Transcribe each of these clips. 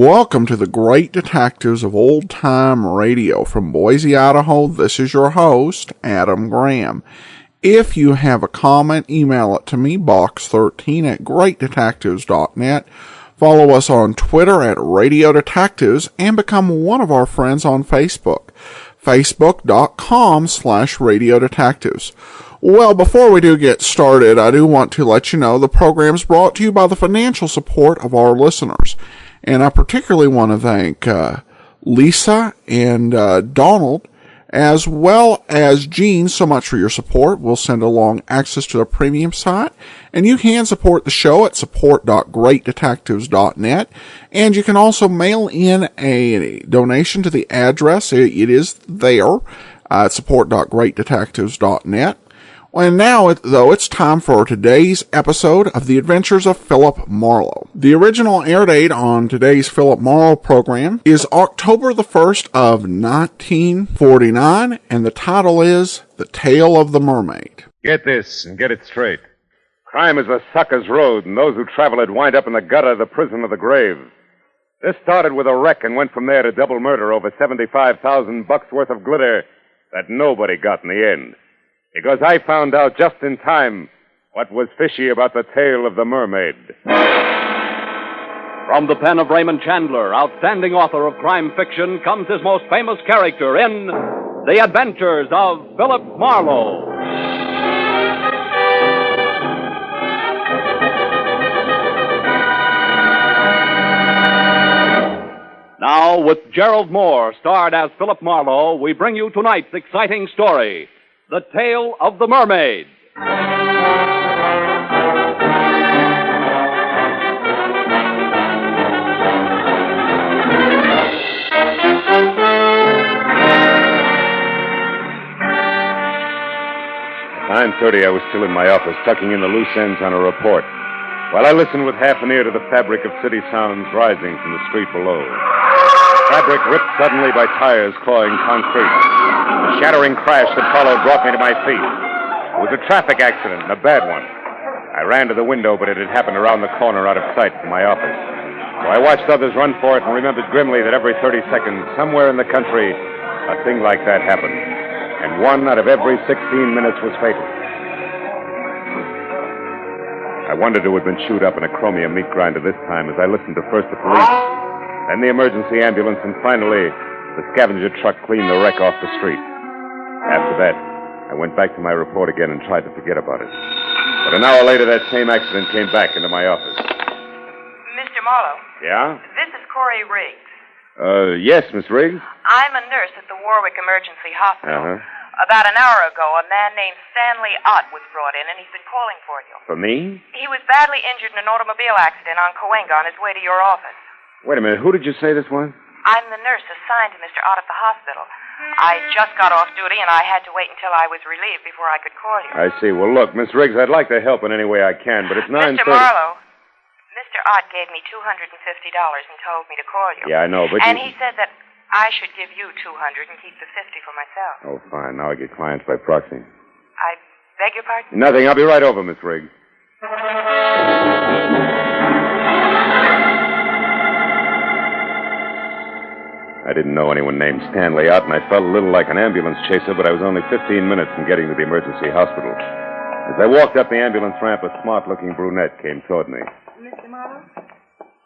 Welcome to the Great Detectives of Old Time Radio. From Boise, Idaho, this is your host, Adam Graham. If you have a comment, email it to me, box13@greatdetectives.net. Follow us on Twitter at Radio Detectives and become one of our friends on Facebook, facebook.com/Radio Detectives. Well, before we do get started, I do want to let you know the program is brought to you by the financial support of our listeners. And I particularly want to thank Lisa and Donald, as well as Gene, so much for your support. We'll send along access to the premium site, and you can support the show at support.greatdetectives.net, and you can also mail in a donation to the address. It is there at support.greatdetectives.net. And now, though, it's time for today's episode of The Adventures of Philip Marlowe. The original air date on today's Philip Marlowe program is October the 1st of 1949, and the title is The Tale of the Mermaid. Get this and get it straight. Crime is a sucker's road, and those who travel it wind up in the gutter, the prison, or the grave. This started with a wreck and went from there to double murder over $75,000 worth of glitter that nobody got in the end. Because I found out just in time what was fishy about the tale of the mermaid. From the pen of Raymond Chandler, outstanding author of crime fiction, comes his most famous character in The Adventures of Philip Marlowe. Now, with Gerald Moore, starred as Philip Marlowe, we bring you tonight's exciting story, The Tale of the Mermaid. At 9:30, I was still in my office, tucking in the loose ends on a report, while I listened with half an ear to the fabric of city sounds rising from the street below. Fabric ripped suddenly by tires clawing concrete. The shattering crash that followed brought me to my feet. It was a traffic accident, and a bad one. I ran to the window, but it had happened around the corner out of sight from my office. So I watched others run for it and remembered grimly that every 30 seconds, somewhere in the country, a thing like that happened. And 1 out of every 16 minutes was fatal. I wondered who had been chewed up in a chromium meat grinder this time as I listened to first the police, then the emergency ambulance, and finally the scavenger truck cleaned the wreck off the street. After that, I went back to my report again and tried to forget about it. But an hour later, that same accident came back into my office. Mr. Marlowe. Yeah? This is Corey Riggs. Yes, Miss Riggs? I'm a nurse at the Warwick Emergency Hospital. Uh-huh. About an hour ago, a man named Stanley Ott was brought in, and he's been calling for you. For me? He was badly injured in an automobile accident on Cahuenga on his way to your office. Wait a minute, who did you say this was? I'm the nurse assigned to Mr. Ott at the hospital. I just got off duty, and I had to wait until I was relieved before I could call you. I see. Well, look, Miss Riggs, I'd like to help in any way I can, but it's 9:30. Mr. Marlowe, Mr. Ott gave me $250 and told me to call you. Yeah, I know, but And he said that I should give you $200 and keep the $50 for myself. Oh, fine. Now I get clients by proxy. I beg your pardon? Nothing. I'll be right over, Miss Riggs. I didn't know anyone named Stanley Ott, and I felt a little like an ambulance chaser, but I was only 15 minutes from getting to the emergency hospital. As I walked up the ambulance ramp, a smart-looking brunette came toward me. Mr. Marlowe?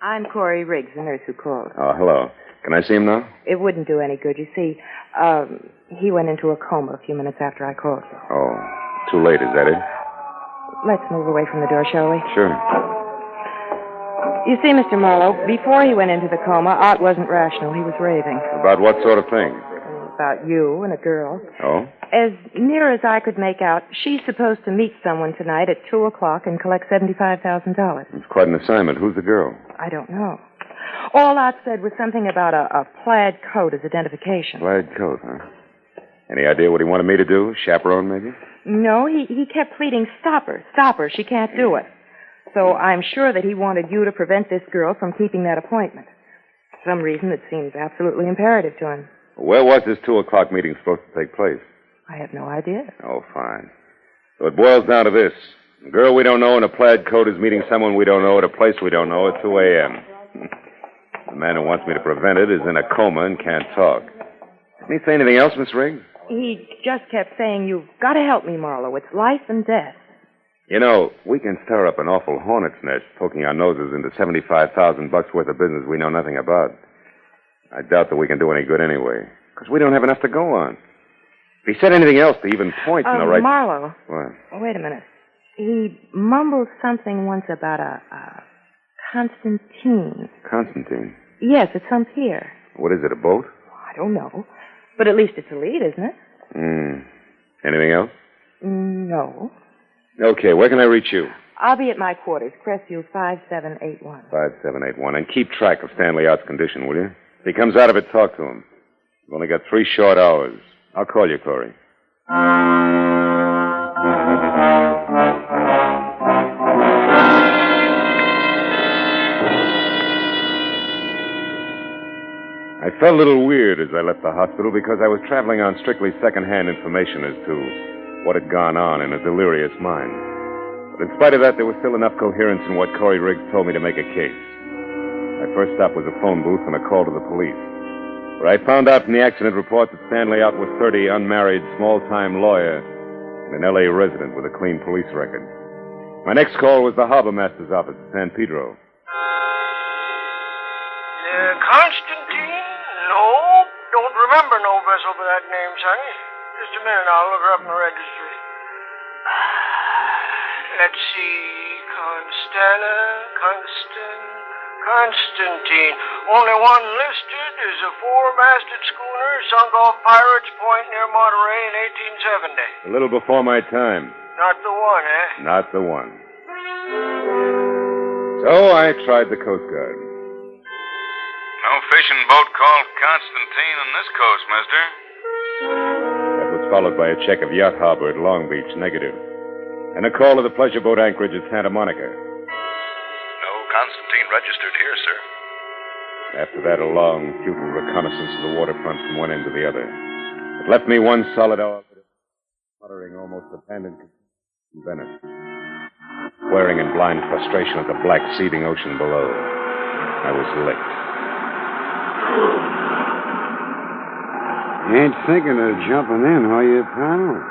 I'm Corey Riggs, the nurse who called. Oh, hello. Can I see him now? It wouldn't do any good. You see, he went into a coma a few minutes after I called you. Oh, too late, is that it? Let's move away from the door, shall we? Sure. You see, Mr. Marlowe, before he went into the coma, Ott wasn't rational. He was raving. About what sort of thing? About you and a girl. Oh? As near as I could make out, she's supposed to meet someone tonight at 2 o'clock and collect $75,000. It's quite an assignment. Who's the girl? I don't know. All Ott said was something about a plaid coat as identification. Plaid coat, huh? Any idea what he wanted me to do? Chaperone, maybe? No, he kept pleading, stop her, she can't do it. So I'm sure that he wanted you to prevent this girl from keeping that appointment. For some reason that seems absolutely imperative to him. Where was this 2 o'clock meeting supposed to take place? I have no idea. Oh, fine. So it boils down to this. A girl we don't know in a plaid coat is meeting someone we don't know at a place we don't know at 2 a.m. The man who wants me to prevent it is in a coma and can't talk. Didn't he say anything else, Miss Rigg? He just kept saying, "You've got to help me, Marlowe. It's life and death." You know, we can stir up an awful hornet's nest poking our noses into $75,000 worth of business we know nothing about. I doubt that we can do any good anyway, because we don't have enough to go on. If he said anything else to even point in the right... Marlowe. What? Oh, wait a minute. He mumbled something once about a Constantine. Constantine? Yes, it's some pier. What is it, a boat? I don't know. But at least it's a lead, isn't it? Anything else? No. Okay, where can I reach you? I'll be at my quarters, Crestview 5781. 5781. And keep track of Stanley Out's condition, will you? If he comes out of it, talk to him. We've only got 3 short hours. I'll call you, Corey. I felt a little weird as I left the hospital because I was traveling on strictly second-hand information as to what had gone on in a delirious mind. But in spite of that, there was still enough coherence in what Corey Riggs told me to make a case. My first stop was a phone booth and a call to the police, where I found out from the accident report that Stanley Out was 30, unmarried, small-time lawyer and an L.A. resident with a clean police record. My next call was the harbor master's office at San Pedro. Constantine? No, don't remember no vessel by that name, sonny. Just a minute, I'll look her up in the registry. Let's see, Constantine. Only one listed is a 4-masted schooner sunk off Pirates Point near Monterey in 1870. A little before my time. Not the one, eh? Not the one. So I tried the Coast Guard. No fishing boat called Constantine on this coast, mister. That was followed by a check of Yacht Harbor at Long Beach, negative. And a call to the pleasure boat anchorage at Santa Monica. No Constantine registered here, sir. After that, a long, futile reconnaissance of the waterfront from one end to the other. It left me one solid hour muttering almost abandoned in Venice, staring in blind frustration at the black, seething ocean below. I was licked. You ain't thinking of jumping in, are you, pal?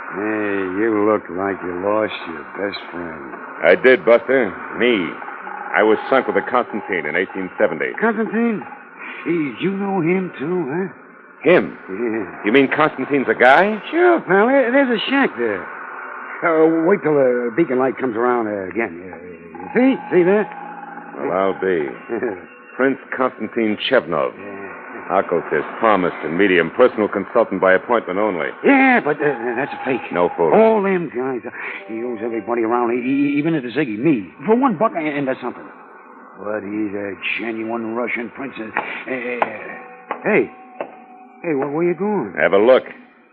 Hey, you look like you lost your best friend. I did, Buster. Me. I was sunk with a Constantine in 1870. Constantine? You know him, too, huh? Him? Yeah. You mean Constantine's a guy? Sure, pal. There's a shack there. Wait till the beacon light comes around again. See that? Well, I'll be. Prince Constantine Chevnov. Occultist, palmist, and medium. Personal consultant by appointment only. Yeah, but that's a fake. No fool. All them guys. He owes everybody around, even at the Ziggy, me. For $1, and that's something. But he's a genuine Russian prince. Hey, where you going? Have a look.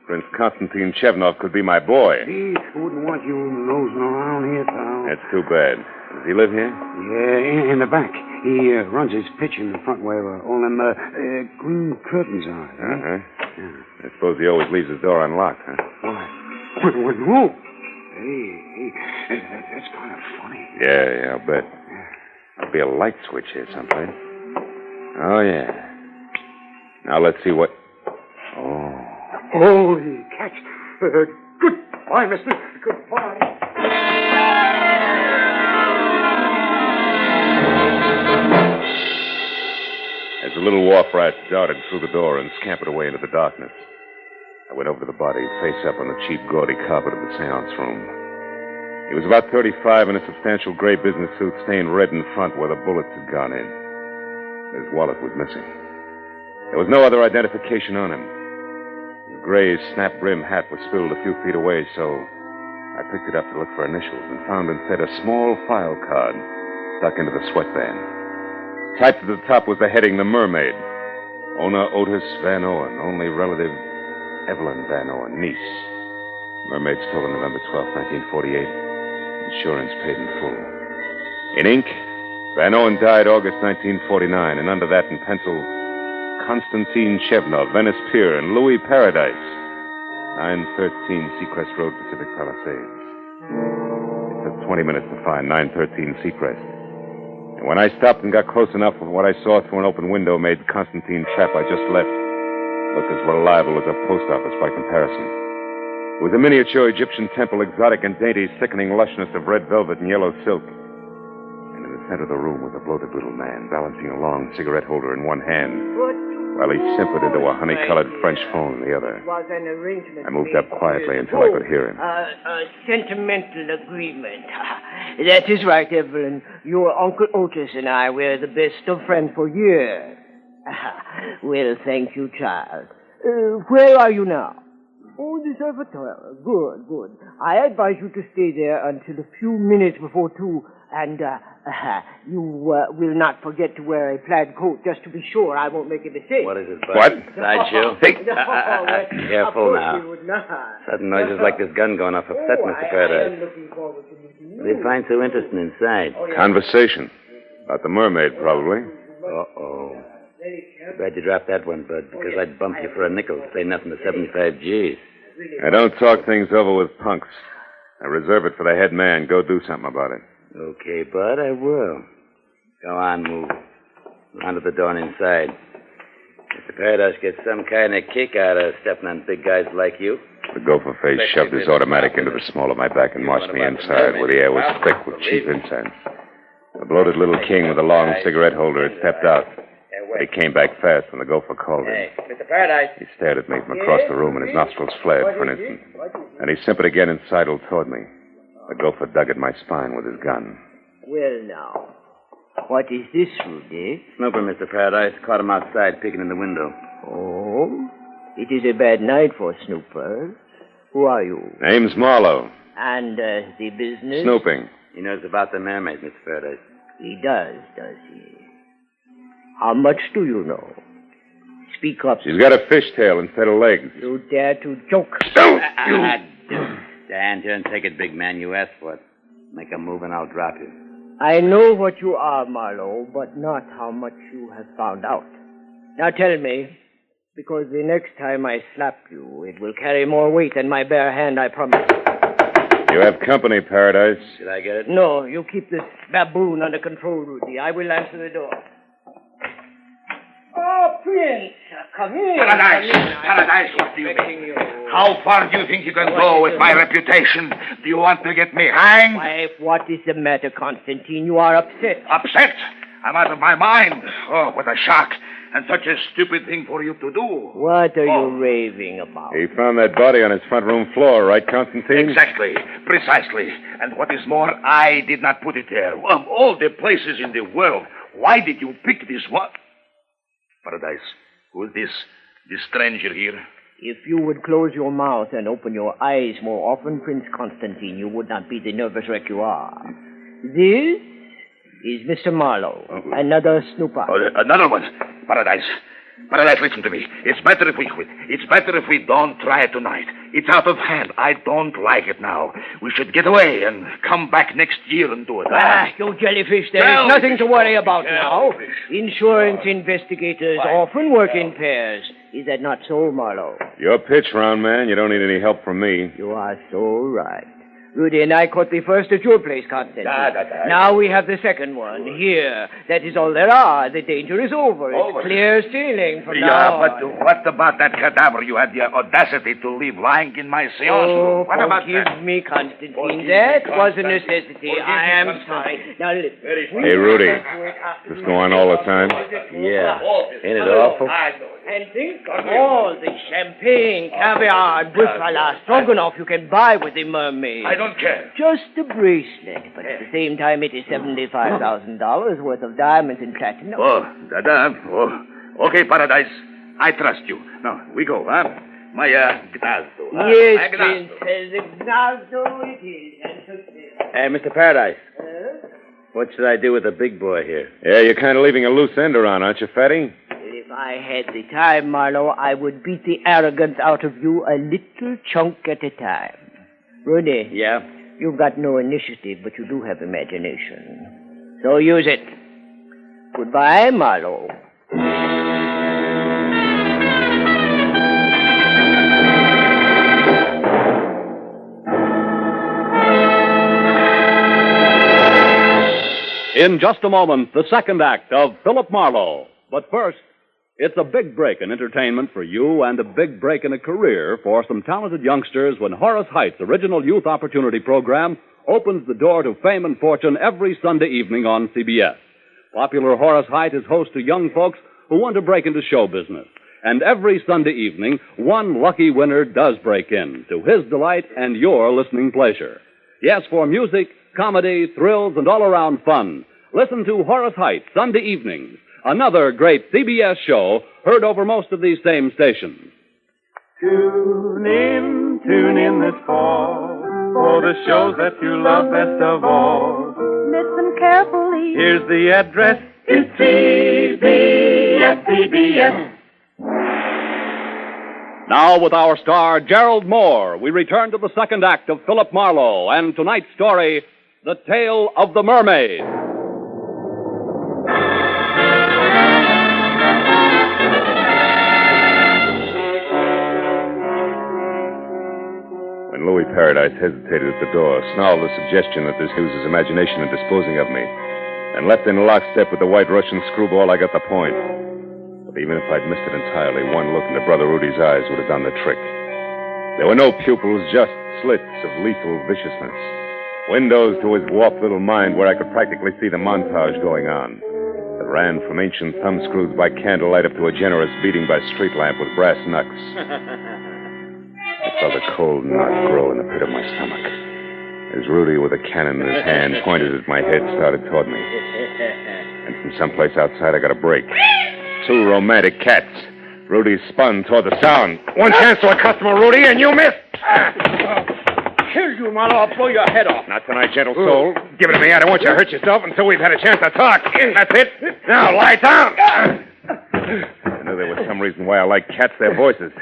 Prince Constantine Chevnov could be my boy. He wouldn't want you nosing around here, pal. That's too bad. Does he live here? Yeah, in the back. He runs his pitch in the front where all them green curtains are. Uh-huh. Yeah. I suppose he always leaves his door unlocked, huh? Why? Whoa. Hey, that's kind of funny. Yeah, I'll bet. There'll be a light switch here someplace. Oh, yeah. Now let's see what... Oh. Holy catch. Goodbye, mister. Goodbye. As the little wharf rat darted through the door and scampered away into the darkness, I went over to the body, face up on the cheap, gaudy carpet of the seance room. He was about 35 in a substantial gray business suit stained red in front where the bullets had gone in. His wallet was missing. There was no other identification on him. His gray, snap-brim hat was spilled a few feet away, so I picked it up to look for initials and found instead a small file card stuck into the sweatband. Typed at the top was the heading, The Mermaid. Owner Otis Van Owen. Only relative Evelyn Van Owen, niece. Mermaid stolen November 12, 1948. Insurance paid in full. In ink, Van Owen died August 1949, and under that in pencil, Constantine Chevnov, Venice Pier, and Louis Paradise, 913 Seacrest Road, Pacific Palisades. It took 20 minutes to find 913 Seacrest. And when I stopped and got close enough, what I saw through an open window made Constantine's trap I just left look as reliable as a post office by comparison. It was a miniature Egyptian temple, exotic and dainty, sickening lushness of red velvet and yellow silk. And in the center of the room was a bloated little man, balancing a long cigarette holder in one hand, while he simpered into a honey-colored French phone in the other. I moved up quietly until I could hear him. A sentimental agreement. That is right, Evelyn. Your Uncle Otis and I were the best of friends for years. Well, thank you, child. Where are you now? Oh, the observatory. Good, good. I advise you to stay there until a few minutes before 2, and you will not forget to wear a plaid coat, just to be sure I won't make a mistake. What is it, Bud? What? Sideshow? Hey! Careful now. Sudden noises like this gun going off upset Mr. Paradise. What do you find so interesting inside? Conversation. About the mermaid, probably. Uh-oh. Glad you dropped that one, Bud, because I'd bump you for a nickel, say nothing to 75 G's. I don't talk things over with punks. I reserve it for the head man. Go do something about it. Okay, Bud, I will. Go on, move. On to the door and inside. Mr. Paradise gets some kind of kick out of stepping on big guys like you. The gopher face shoved his automatic into the small of my back and marched me inside, where the air was thick with cheap incense. The bloated little king with a long cigarette holder had stepped out. He came back fast when the gopher called him. Hey, Mr. Paradise. He stared at me from across the room, and his nostrils flared for an instant. And he simpered again and sidled toward me. The gopher dug at my spine with his gun. Well, now, what is this, Rudy? Snooper, Mr. Paradise. Caught him outside peeking in the window. Oh, it is a bad night for snoopers. Who are you? Name's Marlowe. And the business? Snooping. He knows about the mermaid, Mr. Paradise. He does he? How much do you know? Speak up. She's got a fishtail instead of legs. You dare to joke? Don't Stand here and take it, big man. You asked for it. Make a move and I'll drop you. I know what you are, Marlowe, but not how much you have found out. Now tell me, because the next time I slap you, it will carry more weight than my bare hand, I promise. You have company, Paradise. Did I get it? No, you keep this baboon under control, Rudy. I will answer the door. Oh, Prince, come in. Paradise, what do you mean? How far do you think you can go with my reputation? Do you want to get me hanged? Wife, what is the matter, Constantine? You are upset. Upset? I'm out of my mind. Oh, what a shock. And such a stupid thing for you to do. What are you raving about? He found that body on his front room floor, right, Constantine? Exactly. Precisely. And what is more, I did not put it there. Of all the places in the world, why did you pick this one? Paradise, who is this stranger here? If you would close your mouth and open your eyes more often, Prince Constantine, you would not be the nervous wreck you are. This is Mr. Marlowe, another snooper. Oh, another one. Paradise, listen to me. It's better if we quit. It's better if we don't try it tonight. It's out of hand. I don't like it now. We should get away and come back next year and do it. You jellyfish, there is nothing to worry about now. Insurance investigators often work in pairs. Is that not so, Marlowe? Your pitch, round man. You don't need any help from me. You are so right. Rudy and I caught the first at your place, Constantine. Now we have the second one here. That is all there are. The danger is over. It's clear sailing from now on. But what about that cadaver you had the audacity to leave lying in my seance room? What about that? Forgive me, Constantine. That was a necessity. I am sorry. Now listen. Hey, Rudy. Does this go on all the time? Yeah. Ain't it awful? And think of all the champagne, caviar, buffalo, stroganoff you can buy with the mermaid. I don't care. Just a bracelet, but at the same time it is $75,000 worth of diamonds and platinum. Okay, Paradise. I trust you. Now, we go, huh? My Gnazdo. Yes, Prince. Gnazdo it is. Hey, Mr. Paradise. What should I do with the big boy here? Yeah, you're kind of leaving a loose end around, aren't you, Fatty? If I had the time, Marlowe, I would beat the arrogance out of you a little chunk at a time. Rudy. Yeah? You've got no initiative, but you do have imagination. So use it. Goodbye, Marlowe. In just a moment, the second act of Philip Marlowe. But first, it's a big break in entertainment for you and a big break in a career for some talented youngsters when Horace Height's original Youth Opportunity Program opens the door to fame and fortune every Sunday evening on CBS. Popular Horace Height is host to young folks who want to break into show business. And every Sunday evening, one lucky winner does break in, to his delight and your listening pleasure. Yes, for music, comedy, thrills, and all-around fun, listen to Horace Height Sunday evenings, another great CBS show heard over most of these same stations. Tune in this fall for the shows that you love best of all. Listen carefully. Here's the address. It's CBS. Now, with our star, Gerald Moore, we return to the second act of Philip Marlowe and tonight's story, The Tale of the Mermaid. When Louis Paradise hesitated at the door, snarled the suggestion that this was his imagination in disposing of me, and left in lockstep with the white Russian screwball, I got the point. But even if I'd missed it entirely, one look into Brother Rudy's eyes would have done the trick. There were no pupils, just slits of lethal viciousness. Windows to his warped little mind where I could practically see the montage going on. That ran from ancient thumbscrews by candlelight up to a generous beating by street lamp with brass knucks. I felt a cold knot grow in the pit of my stomach as Rudy, with a cannon in his hand, pointed at my head, started toward me. And from someplace outside, I got a break. Two romantic cats. Rudy spun toward the sound. One chance to a customer, Rudy, and you missed. Kill you, Marlowe. I'll blow your head off. Not tonight, gentle soul. Give it to me. I don't want you to hurt yourself until we've had a chance to talk. That's it. Now, lie down. I knew there was some reason why I like cats, their voices.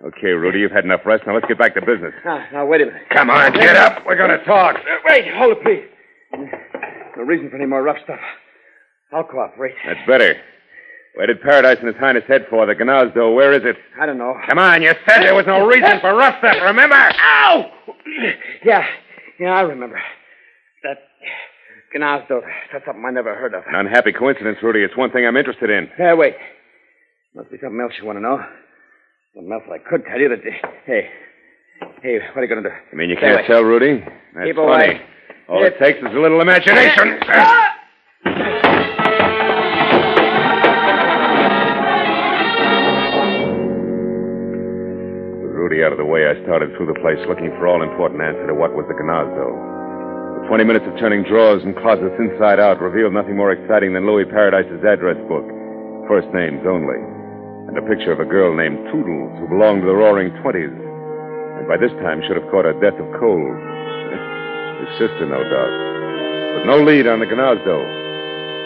Okay, Rudy, you've had enough rest. Now let's get back to business. Now, wait a minute. Come on, get up. We're going to talk. Wait, hold it, please. No reason for any more rough stuff. I'll cooperate. That's better. Where did Paradise and His Highness head for? The Gnazdo. Where is it? I don't know. Come on, you said there was no reason for rough stuff, remember? Ow! Yeah, I remember. That Gnazdo, that's something I never heard of. An unhappy coincidence, Rudy. It's one thing I'm interested in. Wait. Must be something else you want to know. Something else I could tell you that... Hey, what are you going to do? You mean you can't tell, Rudy? That's Keep funny. away. All it takes is a little imagination. With Rudy out of the way, I started through the place looking for all-important answer to what was the Gnazdo. The 20 minutes of turning drawers and closets inside out revealed nothing more exciting than Louis Paradise's address book. First names only. And a picture of a girl named Toodles who belonged to the Roaring Twenties. And by this time should have caught a death of cold. His sister, no doubt. But no lead on the Gnazdo.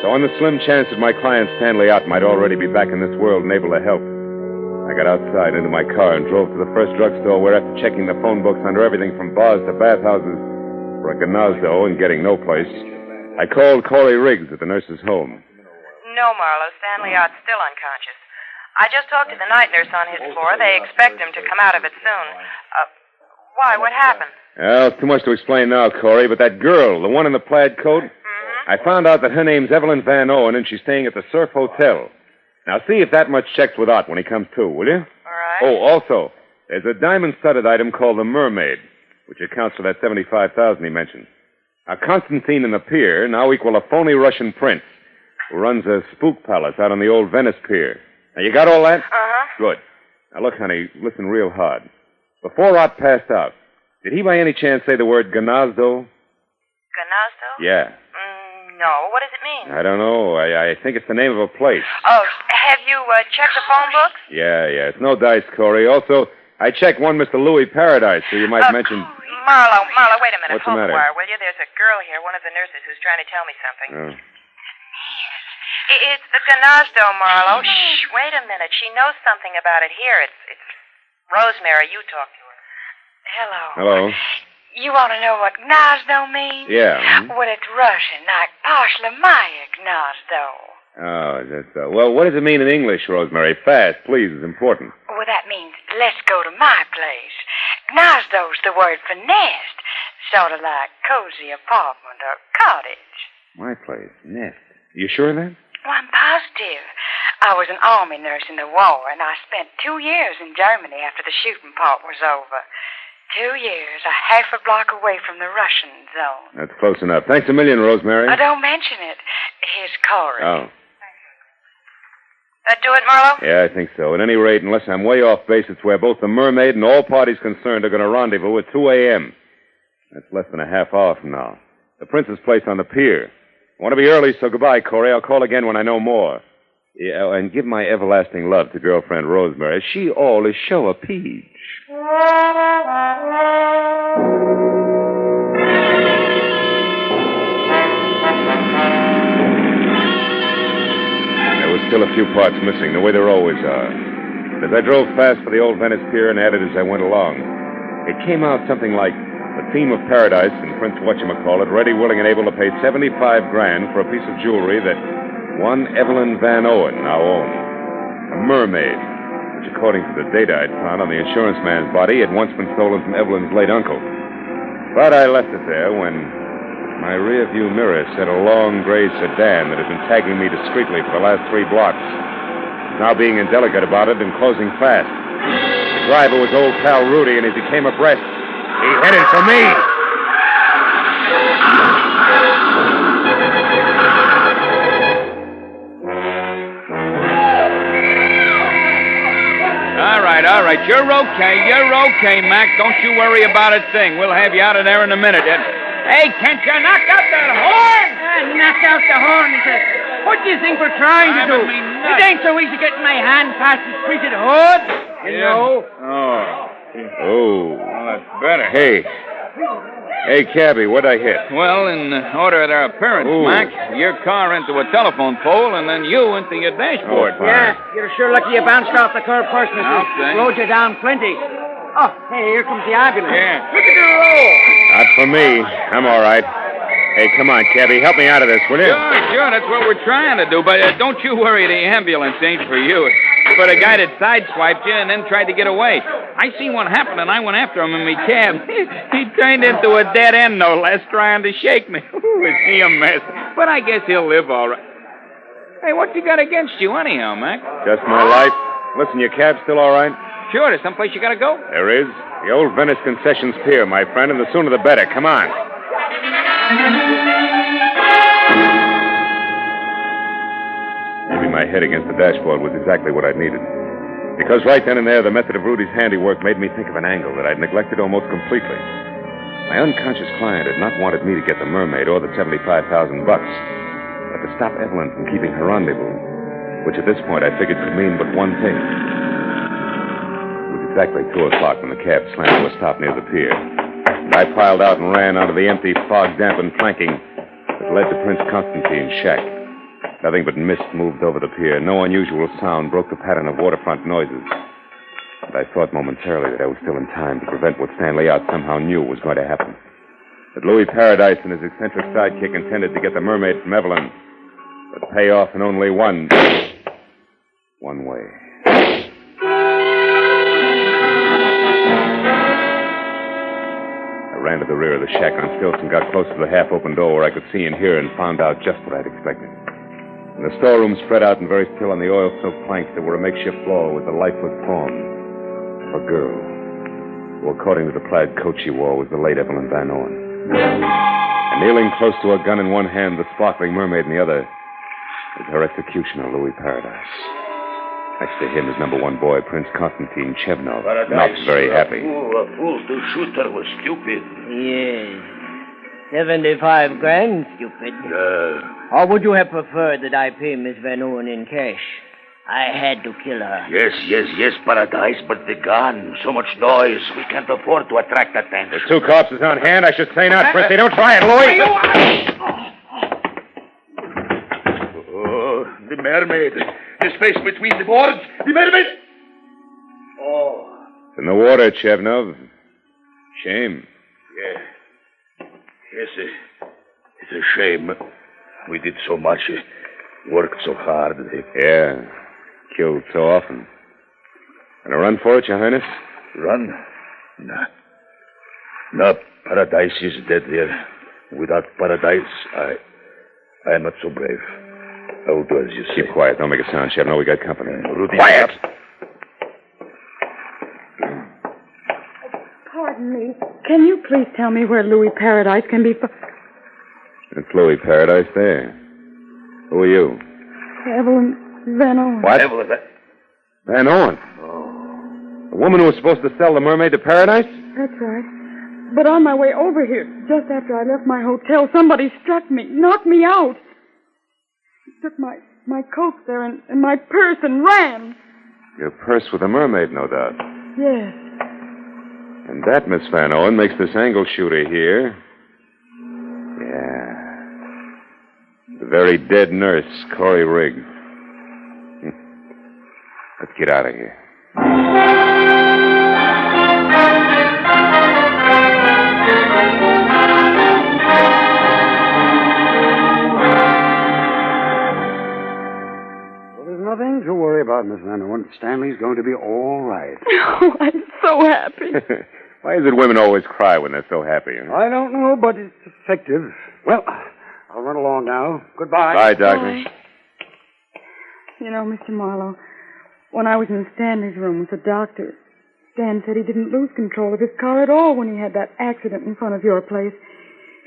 So on the slim chance that my client Stanley Ott might already be back in this world and able to help, I got outside into my car and drove to the first drugstore where, after checking the phone books under everything from bars to bathhouses for a Gnazdo and getting no place, I called Corey Riggs at the nurse's home. No, Marlowe. Stanley Ott's still unconscious. I just talked to the night nurse on his floor. They expect him to come out of it soon. Why? What happened? Well, it's too much to explain now, Corey, but that girl, the one in the plaid coat, I found out that her name's Evelyn Van Owen, and she's staying at the Surf Hotel. Now, see if that much checks with Ott when he comes to, will you? All right. Oh, also, there's a diamond-studded item called the Mermaid, which accounts for that $75,000 he mentioned. Now, Constantine and the pier now equal a phony Russian prince who runs a spook palace out on the old Venice pier. Now, you got all that? Uh-huh. Good. Now, look, honey, listen real hard. Before Ott passed out, did he by any chance say the word Gnazdo? Gnazdo? Yeah. No. What does it mean? I don't know. I think it's the name of a place. Oh, have you checked the phone books? Yeah. It's no dice, Corey. Also, I checked one Mr. Louis Paradise, who you might mention... Marlowe, wait a minute. What's the matter? Wire, will you? There's a girl here, one of the nurses, who's trying to tell me something. Oh. It's the Gnazdo, Marlowe. Shh, wait a minute. She knows something about it here. It's Rosemary. You talk to her. Hello. You want to know what Gnazdo means? Yeah. Well, it's Russian, like Pashlamaya Gnazdo. Oh, that's so. Well, what does it mean in English, Rosemary? Fast, please. It's important. Well, that means let's go to my place. Gnazdo's the word for nest, sort of like cozy apartment or cottage. My place, Nest. You sure of that? Oh, I'm positive. I was an army nurse in the war, and I spent 2 years in Germany after the shooting part was over. 2 years, a half a block away from the Russian zone. That's close enough. Thanks a million, Rosemary. Don't mention it. Here's Corey. Oh. That do it, Marlowe? Yeah, I think so. At any rate, unless I'm way off base, it's where both the Mermaid and all parties concerned are going to rendezvous at 2 a.m. That's less than a half hour from now. The Prince's place on the pier. I want to be early, so goodbye, Corey. I'll call again when I know more. Yeah, and give my everlasting love to girlfriend Rosemary. She all is show a peach. There was still a few parts missing, the way there always are. But as I drove fast for the old Venice Pier and added as I went along, it came out something like the theme of Paradise and Prince Whatchamacallit, ready, willing, and able to pay $75,000 for a piece of jewelry that one Evelyn Van Owen now owned. A mermaid, which according to the data I'd found on the insurance man's body, had once been stolen from Evelyn's late uncle. But I left it there when my rearview mirror said a long gray sedan that had been tagging me discreetly for the last 3 blocks, now being indelicate about it and closing fast. The driver was old pal Rudy, and as he came abreast, he headed for me. All right. You're okay, Mac. Don't you worry about a thing. We'll have you out of there in a minute. Hey, can't you knock out that horn? Knock out the horn, he says. What do you think we're trying to do? It ain't so easy getting my hand past the printed hood. You know. Oh. Well, that's better. Hey, cabby, what'd I hit? Well, in order of their appearance, Mac, your car into a telephone pole, and then you into your dashboard. Yeah, you're sure lucky you bounced off the curb first, mister. Okay. Rode you down plenty. Oh, hey, here comes the ambulance. Yeah. Look at the roll. Not for me. I'm all right. Hey, come on, cabby, help me out of this, will you? Sure, that's what we're trying to do, but don't you worry, the ambulance ain't for you. It's for the guy that sideswiped you and then tried to get away. I seen what happened, and I went after him in my cab. He turned into a dead end, no less, trying to shake me. Is he a mess? But I guess he'll live all right. Hey, what you got against you anyhow, Mac? Just my life. Listen, your cab's still all right? Sure, there's someplace you gotta go. There is. The old Venice Concessions Pier, my friend, and the sooner the better. Come on. Maybe my head against the dashboard was exactly what I needed. Because right then and there, the method of Rudy's handiwork made me think of an angle that I'd neglected almost completely. My unconscious client had not wanted me to get the Mermaid or the $75,000, but to stop Evelyn from keeping her rendezvous, which at this point I figured could mean but one thing. It was exactly 2 o'clock when the cab slammed to a stop near the pier. And I piled out and ran onto the empty, fog-dampened planking that led to Prince Constantine's shack. Nothing but mist moved over the pier. No unusual sound broke the pattern of waterfront noises. And I thought momentarily that I was still in time to prevent what Stanley Out somehow knew was going to happen. That Louis Paradise and his eccentric sidekick intended to get the Mermaid from Evelyn, but pay off in only one way. I ran to the rear of the shack on stilts and got close to the half-open door where I could see and hear, and found out just what I'd expected. In the storeroom, spread out and very still on the oil-soaked planks, there were a makeshift floor with the lifeless form of a girl, who, according to the plaid coat she wore, was the late Evelyn Van Owen. And kneeling close to a gun in one hand, the sparkling mermaid in the other, was her executioner, Louis Paradise. Next to him, his number 1 boy, Prince Constantine Chevnov, not very happy. A fool to shoot her was stupid. Yes. $75,000, stupid. Or would you have preferred that I pay Miss Van Owen in cash? I had to kill her. Yes, Paradise, but the gun, so much noise, we can't afford to attract attention. There's 2 corpses on hand. I should say not, Princey. Don't try it, Louis. Oh, the mermaid. The space between the boards. The mermaid. Oh. It's in the water, Chevnov. Shame. Yeah. Yes, it's a shame. We did so much, worked so hard. Yeah, killed so often. Gonna run for it, Your Highness? Run? No, Paradise is dead there. Without Paradise, I am not so brave. I will do as you say. Keep quiet. Don't make a sound, Sheriff. No, we got company. Rudy, Quiet! Pardon me. Can you please tell me where Louis Paradise can be found? It's Louis Paradise there. Who are you? Evelyn Van Owen. What? Van Owen. The woman who was supposed to sell the Mermaid to Paradise? That's right. But on my way over here, just after I left my hotel, somebody struck me, knocked me out. Took my coat there and my purse and ran. Your purse with the Mermaid, no doubt. Yes. And that, Miss Van Owen, makes this angle shooter here. Yeah. The very dead nurse, Corey Riggs. Let's get out of here. There's nothing to worry about, Miss Van Owen. Stanley's going to be all right. Oh, I'm so happy. Why is it women always cry when they're so happy? Huh? I don't know, but it's effective. Well, I'll run along now. Goodbye. Bye, Doctor. Bye. You know, Mr. Marlowe, when I was in Stanley's room with the doctor, Stan said he didn't lose control of his car at all when he had that accident in front of your place.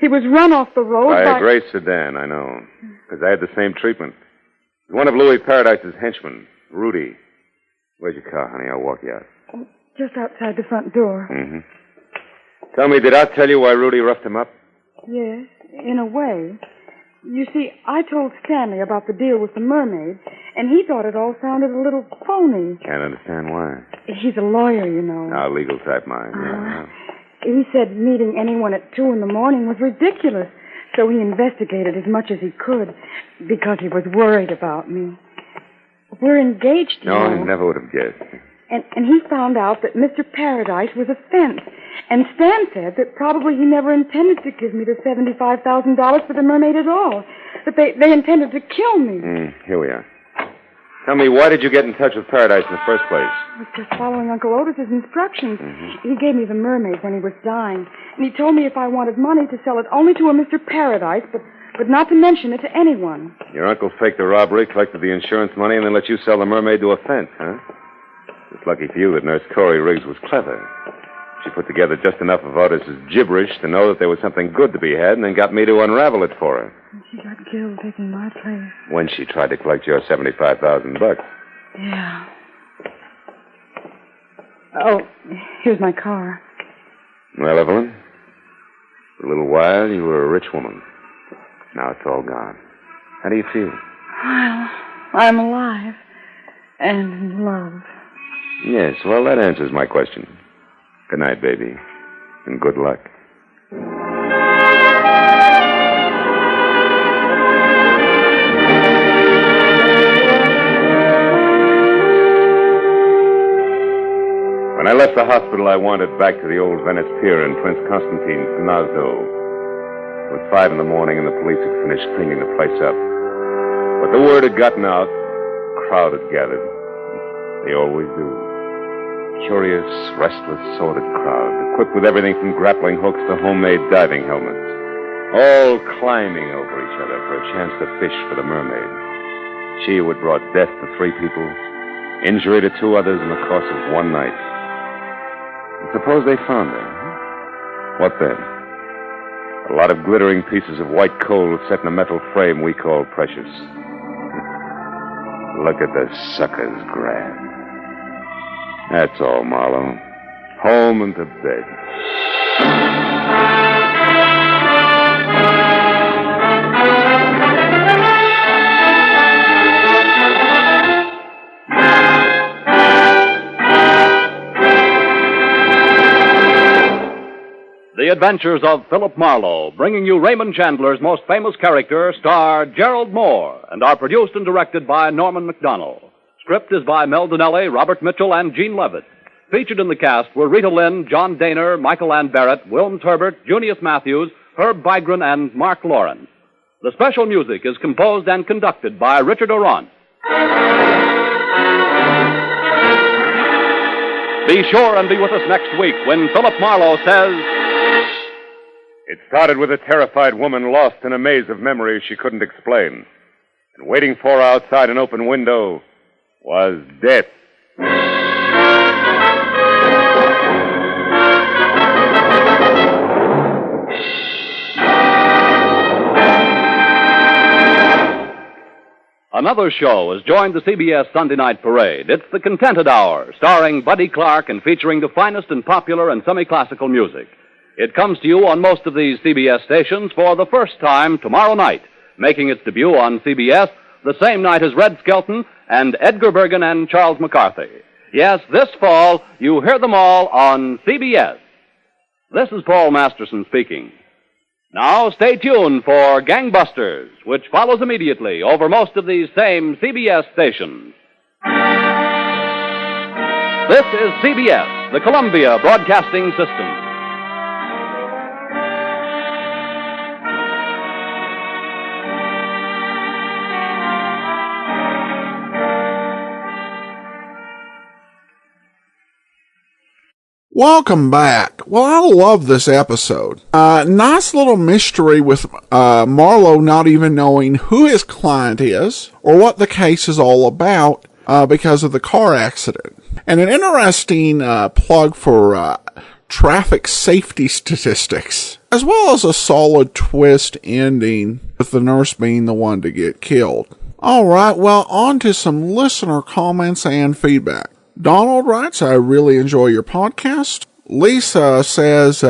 He was run off the road By by... a gray sedan, I know. Because I had the same treatment. One of Louis Paradise's henchmen, Rudy. Where's your car, honey? I'll walk you out. Just outside the front door. Mm-hmm. Tell me, did I tell you why Rudy roughed him up? Yes, in a way. You see, I told Stanley about the deal with the Mermaid, and he thought it all sounded a little phony. Can't understand why. He's a lawyer, you know. Now, legal type mind. Yeah. He said meeting anyone at 2 a.m. was ridiculous, so he investigated as much as he could because he was worried about me. We're engaged, you No, know. I never would have guessed. And he found out that Mr. Paradise was a fence. And Stan said that probably he never intended to give me the $75,000 for the Mermaid at all. That they intended to kill me. Here we are. Tell me, why did you get in touch with Paradise in the first place? I was just following Uncle Otis's instructions. He gave me the Mermaid when he was dying. And he told me if I wanted money to sell it only to a Mr. Paradise, but not to mention it to anyone. Your uncle faked the robbery, collected the insurance money, and then let you sell the Mermaid to a fence, huh? It's lucky for you that Nurse Corey Riggs was clever. She put together just enough of Otis's gibberish to know that there was something good to be had, and then got me to unravel it for her. And she got killed taking my place. When she tried to collect your $75,000. Yeah. Oh, here's my car. Well, Evelyn, for a little while you were a rich woman. Now it's all gone. How do you feel? Well, I'm alive. And in love. Yes, well, that answers my question. Good night, baby. And good luck. When I left the hospital, I wandered back to the old Venice Pier in Prince Constantine's Nasdo. It was 5 a.m, and the police had finished cleaning the place up. But the word had gotten out. A crowd had gathered. They always do. Curious, restless, sordid crowd, equipped with everything from grappling hooks to homemade diving helmets, all climbing over each other for a chance to fish for the Mermaid. She who had brought death to 3 people, injury to 2 others in the course of one night. And suppose they found her. What then? A lot of glittering pieces of white coal set in a metal frame we call precious. Look at the suckers grab. That's all, Marlowe. Home and to bed. The Adventures of Philip Marlowe, bringing you Raymond Chandler's most famous character, star Gerald Moore, and are produced and directed by Norman MacDonald. Script is by Mel Donnelly, Robert Mitchell, and Gene Levitt. Featured in the cast were Rita Lynn, John Daner, Michael Ann Barrett, Wilm Turbert, Junius Matthews, Herb Bygren, and Mark Lawrence. The special music is composed and conducted by Richard Orant. Be sure and be with us next week when Philip Marlowe says, It started with a terrified woman lost in a maze of memories she couldn't explain. And waiting for her outside an open window was death. Another show has joined the CBS Sunday Night Parade. It's The Contented Hour, starring Buddy Clark and featuring the finest in popular and semi-classical music. It comes to you on most of these CBS stations for the first time tomorrow night, making its debut on CBS the same night as Red Skelton and Edgar Bergen and Charles McCarthy. Yes, this fall, you hear them all on CBS. This is Paul Masterson speaking. Now, stay tuned for Gangbusters, which follows immediately over most of these same CBS stations. This is CBS, the Columbia Broadcasting System. Welcome back. Well, I love this episode. Nice little mystery with Marlowe not even knowing who his client is or what the case is all about because of the car accident. And an interesting plug for traffic safety statistics, as well as a solid twist ending with the nurse being the one to get killed. All right, well, on to some listener comments and feedback. Donald writes, I really enjoy your podcast. Lisa says,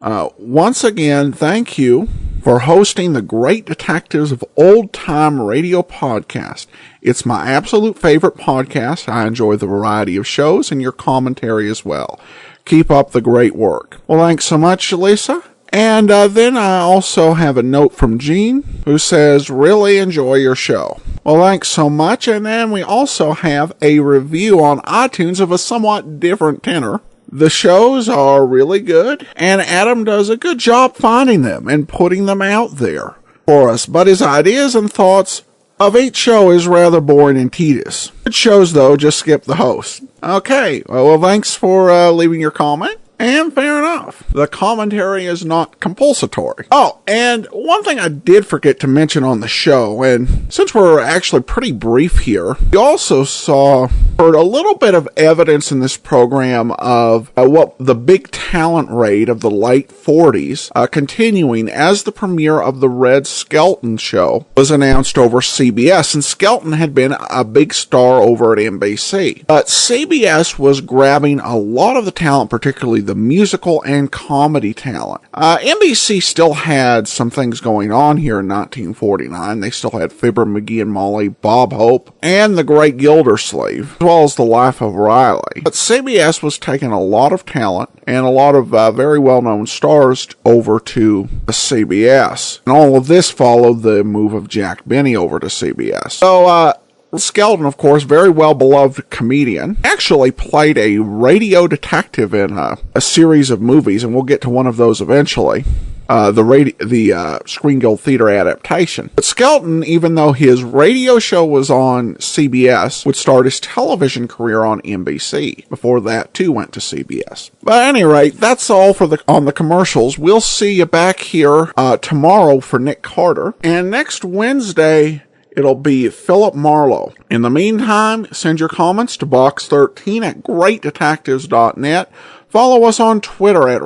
once again, thank you for hosting the Great Detectives of Old Time Radio podcast. It's my absolute favorite podcast. I enjoy the variety of shows and your commentary as well. Keep up the great work. Well, thanks so much, Lisa. And then I also have a note from Gene, who says, really enjoy your show. Well, thanks so much. And then we also have a review on iTunes of a somewhat different tenor. The shows are really good, and Adam does a good job finding them and putting them out there for us. But his ideas and thoughts of each show is rather boring and tedious. Good shows, though, just skip the host. Okay, well, thanks for leaving your comment. And fair enough. The commentary is not compulsory. Oh, and one thing I did forget to mention on the show, and since we're actually pretty brief here, we also heard a little bit of evidence in this program of what the big talent raid of the late 40s, continuing as the premiere of the Red Skelton show was announced over CBS, and Skelton had been a big star over at NBC. But CBS was grabbing a lot of the talent, particularly the musical and comedy talent. NBC still had some things going on here in 1949. They still had Fibber, McGee and Molly, Bob Hope, and The Great Gildersleeve, as well as The Life of Riley. But CBS was taking a lot of talent and a lot of very well-known stars over to CBS. And all of this followed the move of Jack Benny over to CBS. So, Skelton, of course, very well-beloved comedian, actually played a radio detective in a series of movies, and we'll get to one of those eventually, the Screen Guild Theater adaptation. But Skelton, even though his radio show was on CBS, would start his television career on NBC. Before that, too, went to CBS. But at any rate, that's all for on the commercials. We'll see you back here tomorrow for Nick Carter, and next Wednesday, it'll be Philip Marlowe. In the meantime, send your comments to box13 at greatdetectives.net. Follow us on Twitter at